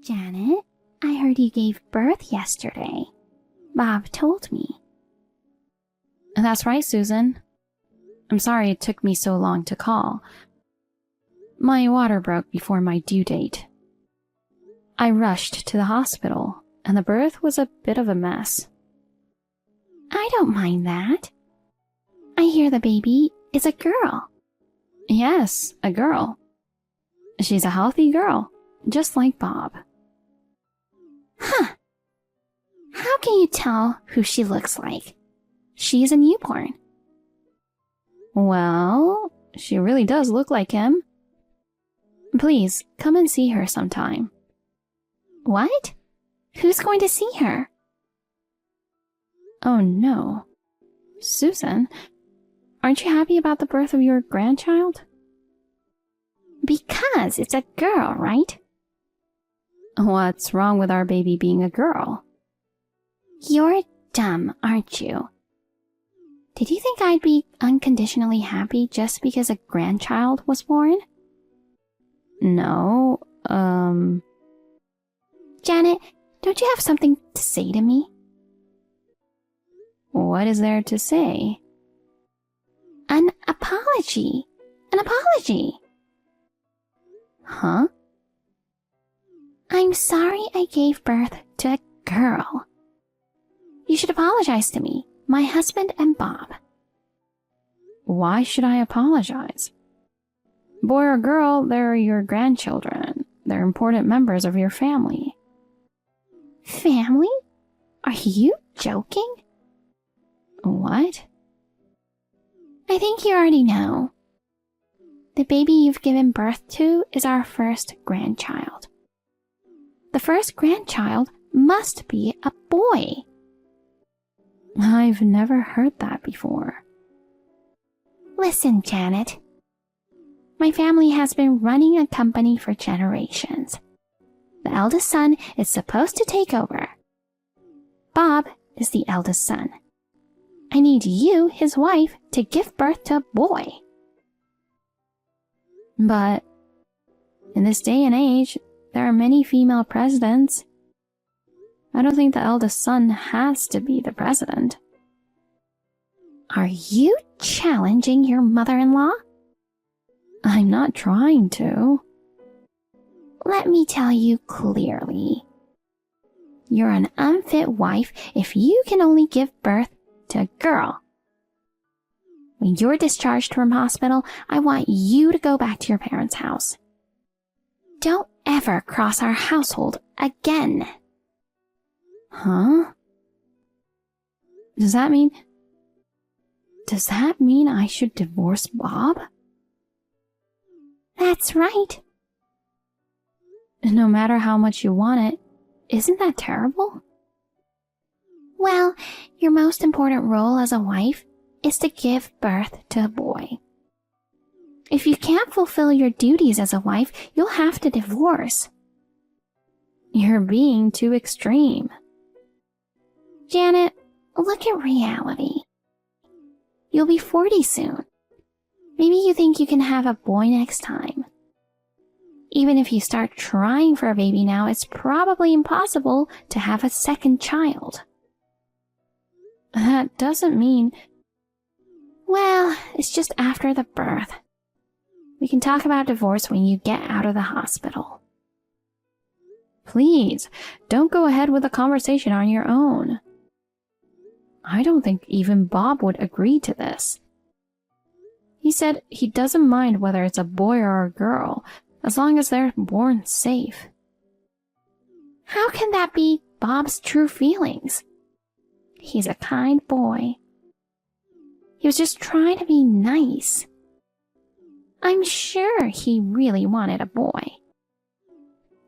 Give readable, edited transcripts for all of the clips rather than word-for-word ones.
Janet, I heard you gave birth yesterday. Bob told me. That's right, Susan. I'm sorry it took me so long to call. My water broke before my due date. I rushed to the hospital, and the birth was a bit of a mess. I don't mind that. I hear the baby is a girl. Yes, a girl. She's a healthy girl, just like Bob. Huh. How can you tell who she looks like? She's a newborn. Well, she really does look like him. Please, come and see her sometime. What? Who's going to see her? Oh no. Susan, aren't you happy about the birth of your grandchild? Because it's a girl, right? What's wrong with our baby being a girl? You're dumb, aren't you? Did you think I'd be unconditionally happy just because a grandchild was born? No, Janet, don't you have something to say to me? What is there to say? An apology. An apology. Huh? I'm sorry I gave birth to a girl. You should apologize to me, my husband and Bob. Why should I apologize? Boy or girl, they're your grandchildren. They're important members of your family. Family? Are you joking? What? I think you already know. The baby you've given birth to is our first grandchild. The first grandchild must be a boy. I've never heard that before. Listen, Janet. My family has been running a company for generations. The eldest son is supposed to take over. Bob is the eldest son. I need you, his wife, to give birth to a boy. But in this day and age, there are many female presidents. I don't think the eldest son has to be the president. Are you challenging your mother-in-law? I'm not trying to. Let me tell you clearly. You're an unfit wife if you can only give birth to a girl. When you're discharged from hospital, I want you to go back to your parents' house. Don't ever cross our household again. Huh? Does that mean I should divorce Bob? That's right. No matter how much you want it, isn't that terrible? Well, your most important role as a wife is to give birth to a boy. If you can't fulfill your duties as a wife, you'll have to divorce. You're being too extreme. Janet, look at reality. You'll be 40 soon. Maybe you think you can have a boy next time. Even if you start trying for a baby now, it's probably impossible to have a second child. That doesn't mean... Well, it's just after the birth. We can talk about divorce when you get out of the hospital. Please, don't go ahead with the conversation on your own. I don't think even Bob would agree to this. He said he doesn't mind whether it's a boy or a girl, as long as they're born safe. How can that be Bob's true feelings? He's a kind boy. He was just trying to be nice. I'm sure he really wanted a boy.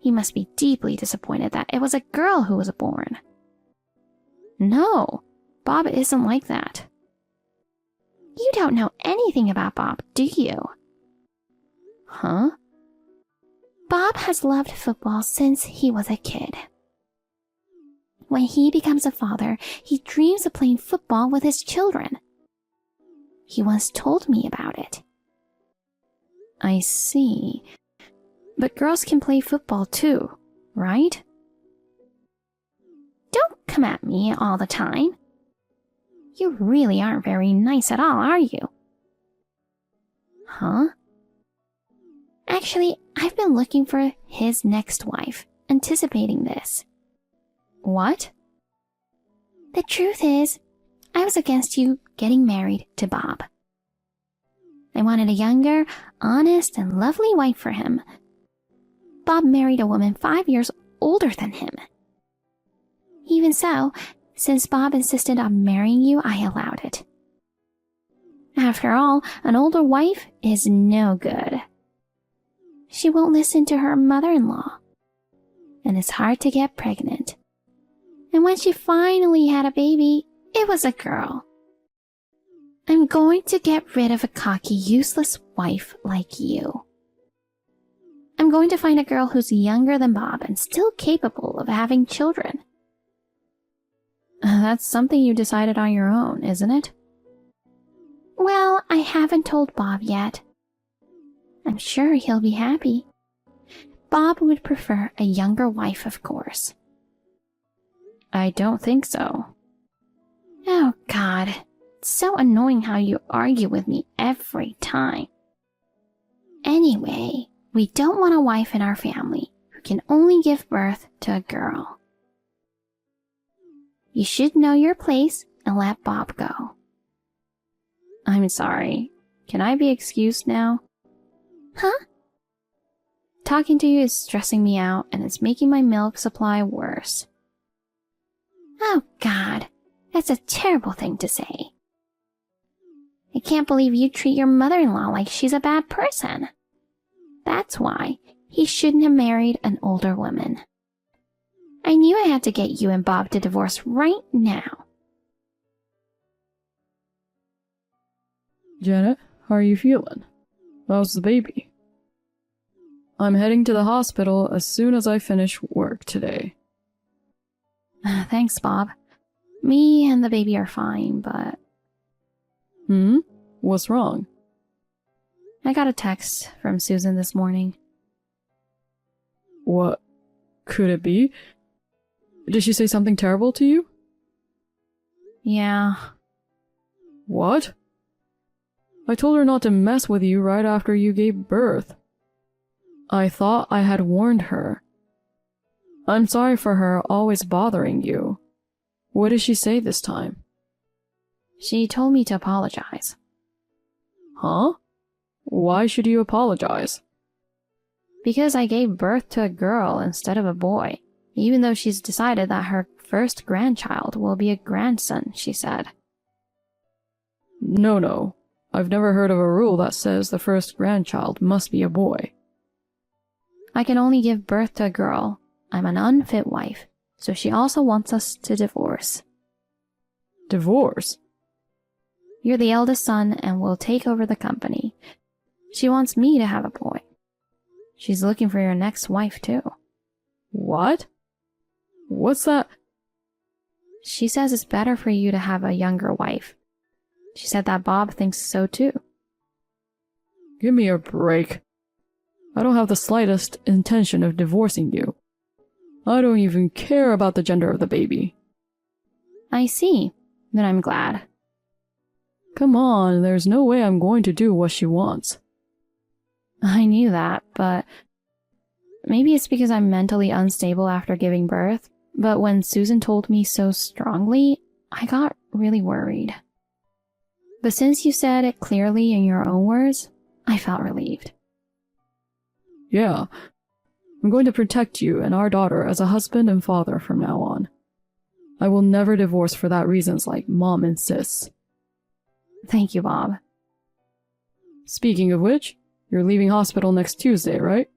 He must be deeply disappointed that it was a girl who was born. No, Bob isn't like that. You don't know anything about Bob, do you? Huh? Bob has loved football since he was a kid. When he becomes a father, he dreams of playing football with his children. He once told me about it. I see. But girls can play football too. right? Don't come at me all the time. You really aren't very nice at all, are you? Huh? Actually, I've been looking for his next wife, anticipating this. What? The truth is, I was against you getting married to Bob. I wanted a younger, honest, and lovely wife for him. Bob married a woman 5 years older than him. Even so, since Bob insisted on marrying you, I allowed it. After all, an older wife is no good. She won't listen to her mother-in-law, and it's hard to get pregnant. And when she finally had a baby, it was a girl. I'm going to get rid of a cocky, useless wife like you. I'm going to find a girl who's younger than Bob and still capable of having children. That's something you decided on your own, isn't it? Well, I haven't told Bob yet. I'm sure he'll be happy. Bob would prefer a younger wife, of course. I don't think so. Oh, God. It's so annoying how you argue with me every time. Anyway, we don't want a wife in our family who can only give birth to a girl. You should know your place and let Bob go. I'm sorry. Can I be excused now? Huh? Talking to you is stressing me out and it's making my milk supply worse. Oh, God. That's a terrible thing to say. I can't believe you treat your mother-in-law like she's a bad person. That's why he shouldn't have married an older woman. I knew I had to get you and Bob to divorce right now. Janet, how are you feeling? How's the baby? I'm heading to the hospital as soon as I finish work today. Thanks, Bob. Me and the baby are fine, but... What's wrong? I got a text from Susan this morning. What could it be? Did she say something terrible to you? Yeah. What? I told her not to mess with you right after you gave birth. I thought I had warned her. I'm sorry for her always bothering you. What did she say this time? She told me to apologize. Huh? Why should you apologize? Because I gave birth to a girl instead of a boy, even though she's decided that her first grandchild will be a grandson, she said. No. I've never heard of a rule that says the first grandchild must be a boy. I can only give birth to a girl. I'm an unfit wife, so she also wants us to divorce. Divorce? You're the eldest son and will take over the company. She wants me to have a boy. She's looking for your next wife, too. What? What's that? She says it's better for you to have a younger wife. She said that Bob thinks so, too. Give me a break. I don't have the slightest intention of divorcing you. I don't even care about the gender of the baby. I see. Then I'm glad. Come on, there's no way I'm going to do what she wants. I knew that, but maybe it's because I'm mentally unstable after giving birth, but when Susan told me so strongly, I got really worried. But since you said it clearly in your own words, I felt relieved. Yeah, I'm going to protect you and our daughter as a husband and father from now on. I will never divorce for that reasons like Mom insists. Thank you, Bob. Speaking of which, you're leaving hospital next Tuesday, right?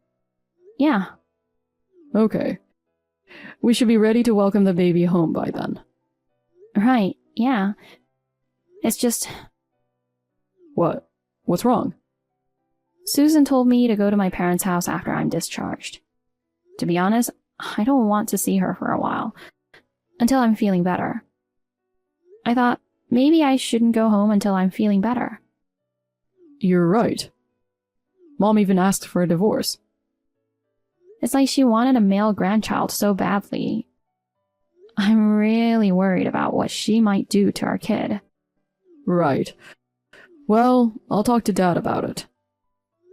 Yeah. Okay. We should be ready to welcome the baby home by then. Right, yeah. It's just... What? What's wrong? Susan told me to go to my parents' house after I'm discharged. To be honest, I don't want to see her for a while, until I'm feeling better. I thought maybe I shouldn't go home until I'm feeling better. You're right. Mom even asked for a divorce. It's like she wanted a male grandchild so badly. I'm really worried about what she might do to our kid. Right. Well, I'll talk to Dad about it.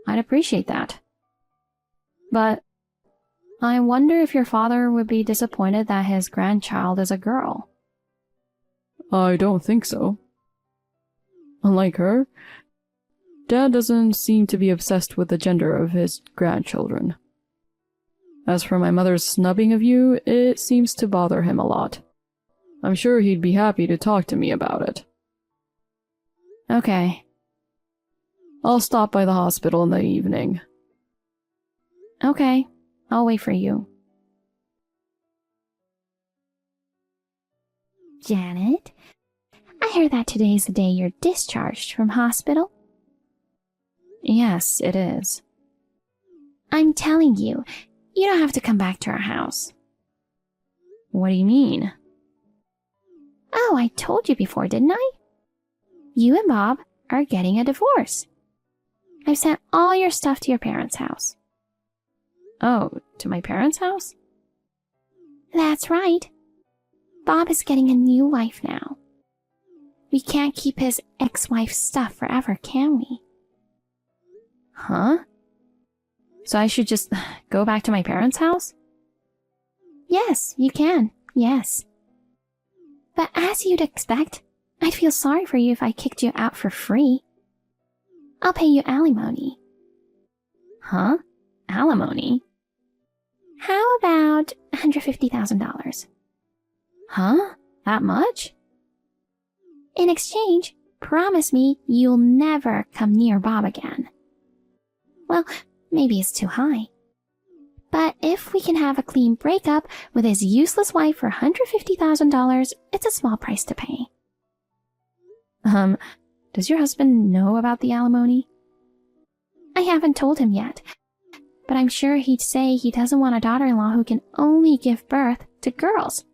I'd appreciate that. But I wonder if your father would be disappointed that his grandchild is a girl. I don't think so. Unlike her, Dad doesn't seem to be obsessed with the gender of his grandchildren. As for my mother's snubbing of you, it seems to bother him a lot. I'm sure he'd be happy to talk to me about it. Okay. I'll stop by the hospital in the evening. Okay, I'll wait for you. Janet, I heard that today's the day you're discharged from hospital. Yes, it is. I'm telling you, you don't have to come back to our house. What do you mean? Oh, I told you before, didn't I? You and Bob are getting a divorce. I've sent all your stuff to your parents' house. Oh, to my parents' house? That's right. Bob is getting a new wife now. We can't keep his ex-wife's stuff forever, can we? Huh? So I should just go back to my parents' house? Yes, you can. Yes. But as you'd expect, I'd feel sorry for you if I kicked you out for free. I'll pay you alimony. Huh? Alimony? How about $150,000? Huh? That much? In exchange, promise me you'll never come near Bob again. Well, maybe it's too high. But if we can have a clean breakup with his useless wife for $150,000, it's a small price to pay. Does your husband know about the alimony? I haven't told him yet, but I'm sure he'd say he doesn't want a daughter-in-law who can only give birth to girls.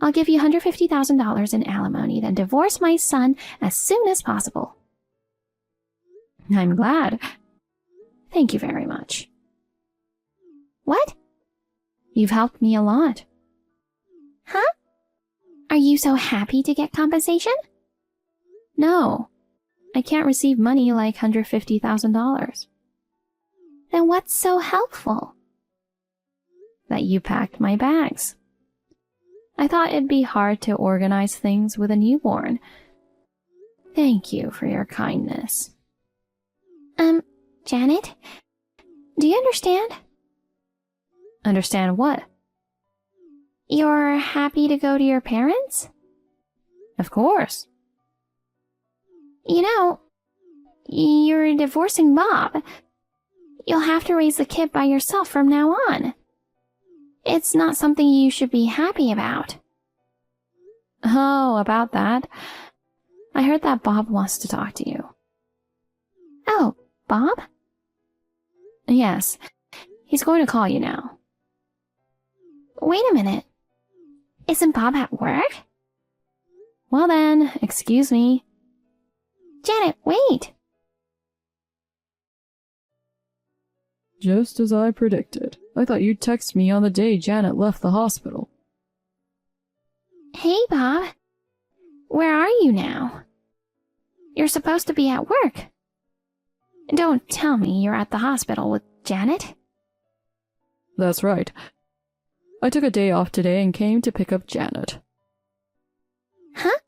I'll give you $150,000 in alimony, then divorce my son as soon as possible. I'm glad. Thank you very much. What? You've helped me a lot. Huh? Are you so happy to get compensation? No, I can't receive money like $150,000. Then what's so helpful? That you packed my bags. I thought it'd be hard to organize things with a newborn. Thank you for your kindness. Janet, do you understand? Understand what? You're happy to go to your parents? Of course. You know, you're divorcing Bob. You'll have to raise the kid by yourself from now on. It's not something you should be happy about. Oh, about that? I heard that Bob wants to talk to you. Oh, Bob? Yes, he's going to call you now. Wait a minute. Isn't Bob at work? Well then, excuse me. Janet, wait. Just as I predicted. I thought you'd text me on the day Janet left the hospital. Hey, Bob. Where are you now? You're supposed to be at work. Don't tell me you're at the hospital with Janet. That's right. I took a day off today and came to pick up Janet. Huh?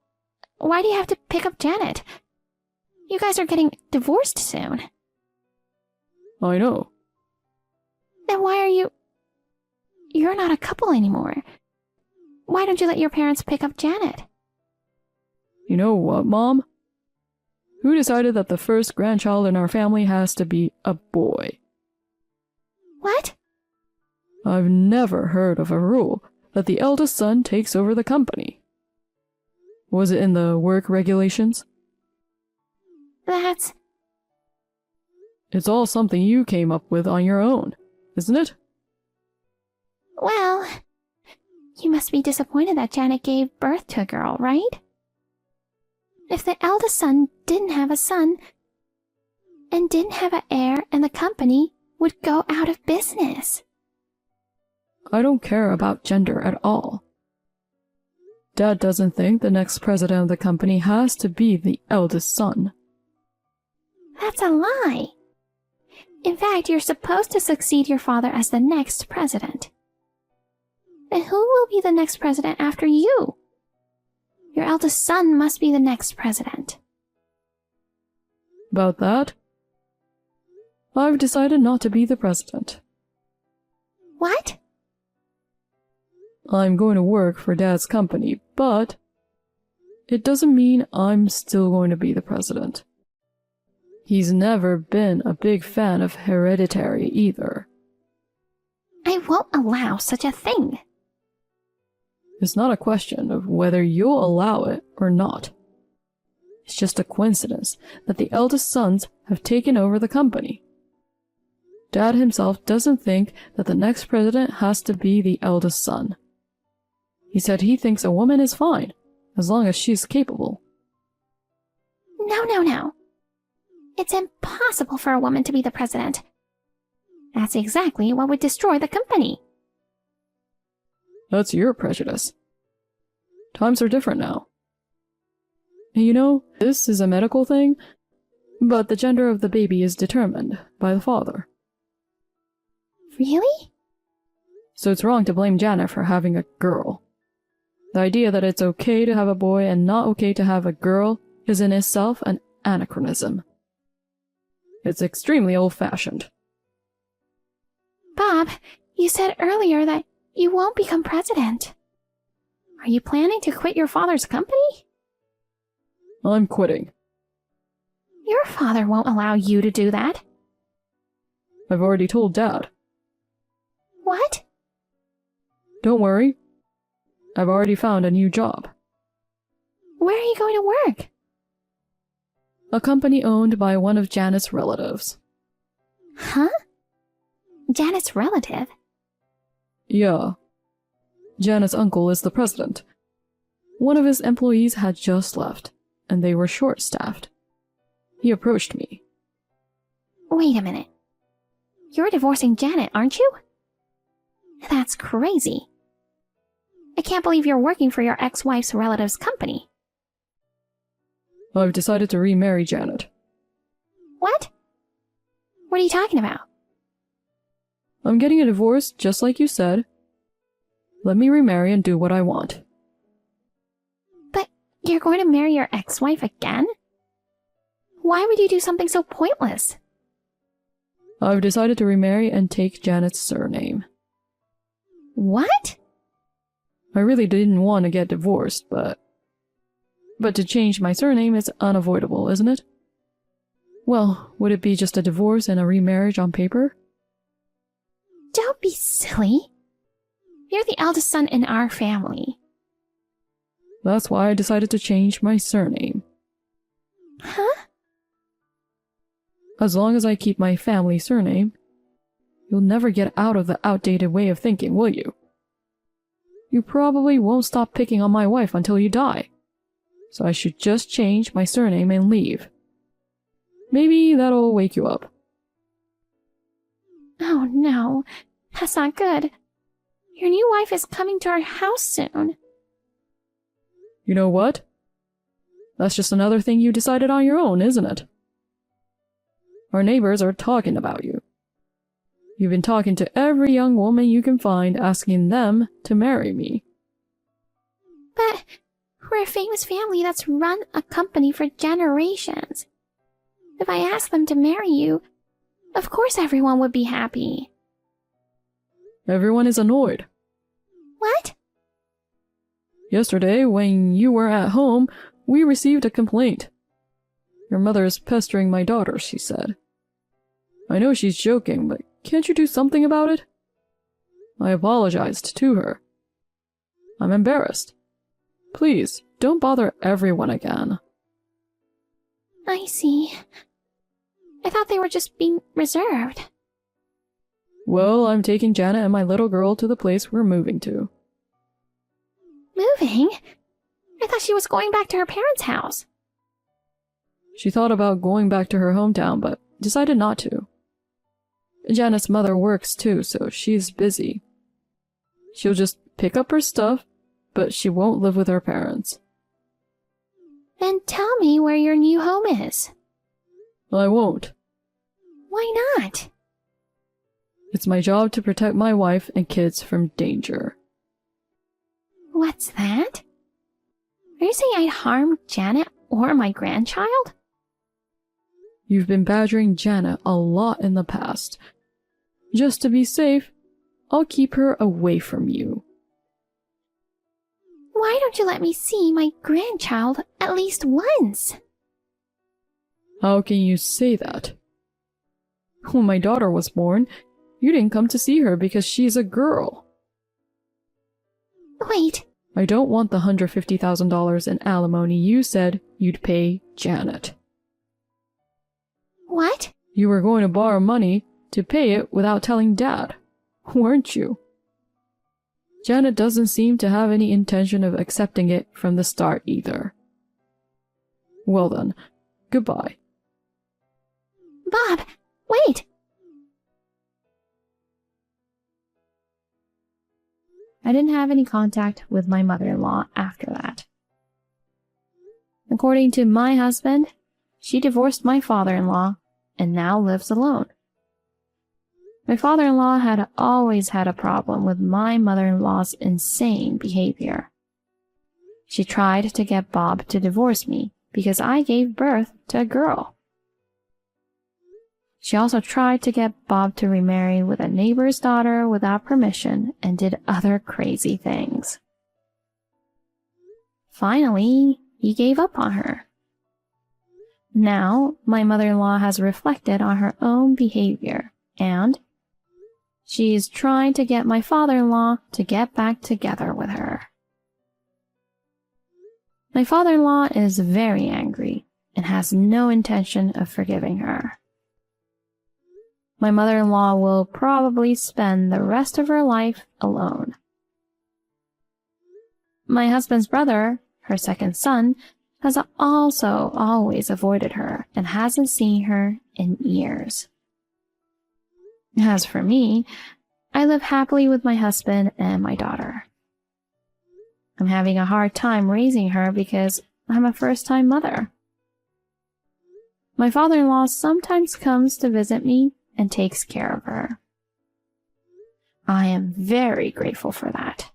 Why do you have to pick up Janet? You guys are getting divorced soon. I know. Then why are you... You're not a couple anymore. Why don't you let your parents pick up Janet? You know what, Mom? Who decided that the first grandchild in our family has to be a boy? What? I've never heard of a rule that the eldest son takes over the company. Was it in the work regulations? That's... It's all something you came up with on your own, isn't it? Well, you must be disappointed that Janet gave birth to a girl, right? If the eldest son didn't have a son and didn't have an heir, and the company would go out of business. I don't care about gender at all. Dad doesn't think the next president of the company has to be the eldest son. That's a lie. In fact, you're supposed to succeed your father as the next president. Then who will be the next president after you? Your eldest son must be the next president. About that, I've decided not to be the president. What? I'm going to work for Dad's company, but it doesn't mean I'm still going to be the president. He's never been a big fan of hereditary either. I won't allow such a thing. It's not a question of whether you'll allow it or not. It's just a coincidence that the eldest sons have taken over the company. Dad himself doesn't think that the next president has to be the eldest son. He said he thinks a woman is fine, as long as she's capable. No. It's impossible for a woman to be the president. That's exactly what would destroy the company. That's your prejudice. Times are different now. You know, this is a medical thing, but the gender of the baby is determined by the father. Really? So it's wrong to blame Janet for having a girl. The idea that it's okay to have a boy and not okay to have a girl is in itself an anachronism. It's extremely old-fashioned. Bob, you said earlier that you won't become president. Are you planning to quit your father's company? I'm quitting. Your father won't allow you to do that. I've already told Dad. What? Don't worry. I've already found a new job. Where are you going to work? A company owned by one of Janet's relatives. Huh? Janet's relative? Yeah. Janet's uncle is the president. One of his employees had just left, and they were short-staffed. He approached me. Wait a minute. You're divorcing Janet, aren't you? That's crazy. I can't believe you're working for your ex-wife's relative's company. I've decided to remarry Janet. What? What are you talking about? I'm getting a divorce, just like you said. Let me remarry and do what I want. But you're going to marry your ex-wife again? Why would you do something so pointless? I've decided to remarry and take Janet's surname. What? I really didn't want to get divorced, but to change my surname is unavoidable, isn't it? Well, would it be just a divorce and a remarriage on paper? Don't be silly. You're the eldest son in our family. That's why I decided to change my surname. Huh? As long as I keep my family surname, you'll never get out of the outdated way of thinking, will you? You probably won't stop picking on my wife until you die. So I should just change my surname and leave. Maybe that'll wake you up. Oh no, that's not good. Your new wife is coming to our house soon. You know what? That's just another thing you decided on your own, isn't it? Our neighbors are talking about you. You've been talking to every young woman you can find, asking them to marry me. But we're a famous family that's run a company for generations. If I asked them to marry you, of course everyone would be happy. Everyone is annoyed. What? Yesterday, when you were at home, we received a complaint. Your mother is pestering my daughter, she said. I know she's joking, but can't you do something about it? I apologized to her. I'm embarrassed. Please, don't bother everyone again. I see. I thought they were just being reserved. Well, I'm taking Janet and my little girl to the place we're moving to. Moving? I thought she was going back to her parents' house. She thought about going back to her hometown, but decided not to. Janet's mother works too, so she's busy. She'll just pick up her stuff, but she won't live with her parents. Then tell me where your new home is. I won't. Why not? It's my job to protect my wife and kids from danger. What's that? Are you saying I'd harm Janet or my grandchild? You've been badgering Janet a lot in the past. Just to be safe, I'll keep her away from you. Why don't you let me see my grandchild at least once? How can you say that? When my daughter was born, you didn't come to see her because she's a girl. Wait, I don't want the $150,000 in alimony you said you'd pay Janet. what? You were going to borrow money to pay it without telling Dad, weren't you? Janet doesn't seem to have any intention of accepting it from the start either. Well then, goodbye. Bob, wait! I didn't have any contact with my mother-in-law after that. According to my husband, she divorced my father-in-law and now lives alone. My father-in-law had always had a problem with my mother-in-law's insane behavior. She tried to get Bob to divorce me because I gave birth to a girl. She also tried to get Bob to remarry with a neighbor's daughter without permission and did other crazy things. Finally, he gave up on her. Now, my mother-in-law has reflected on her own behavior, and she's trying to get my father-in-law to get back together with her. My father-in-law is very angry and has no intention of forgiving her. My mother-in-law will probably spend the rest of her life alone. My husband's brother, her second son, has also always avoided her and hasn't seen her in years. As for me, I live happily with my husband and my daughter. I'm having a hard time raising her because I'm a first-time mother. My father-in-law sometimes comes to visit me and takes care of her. I am very grateful for that.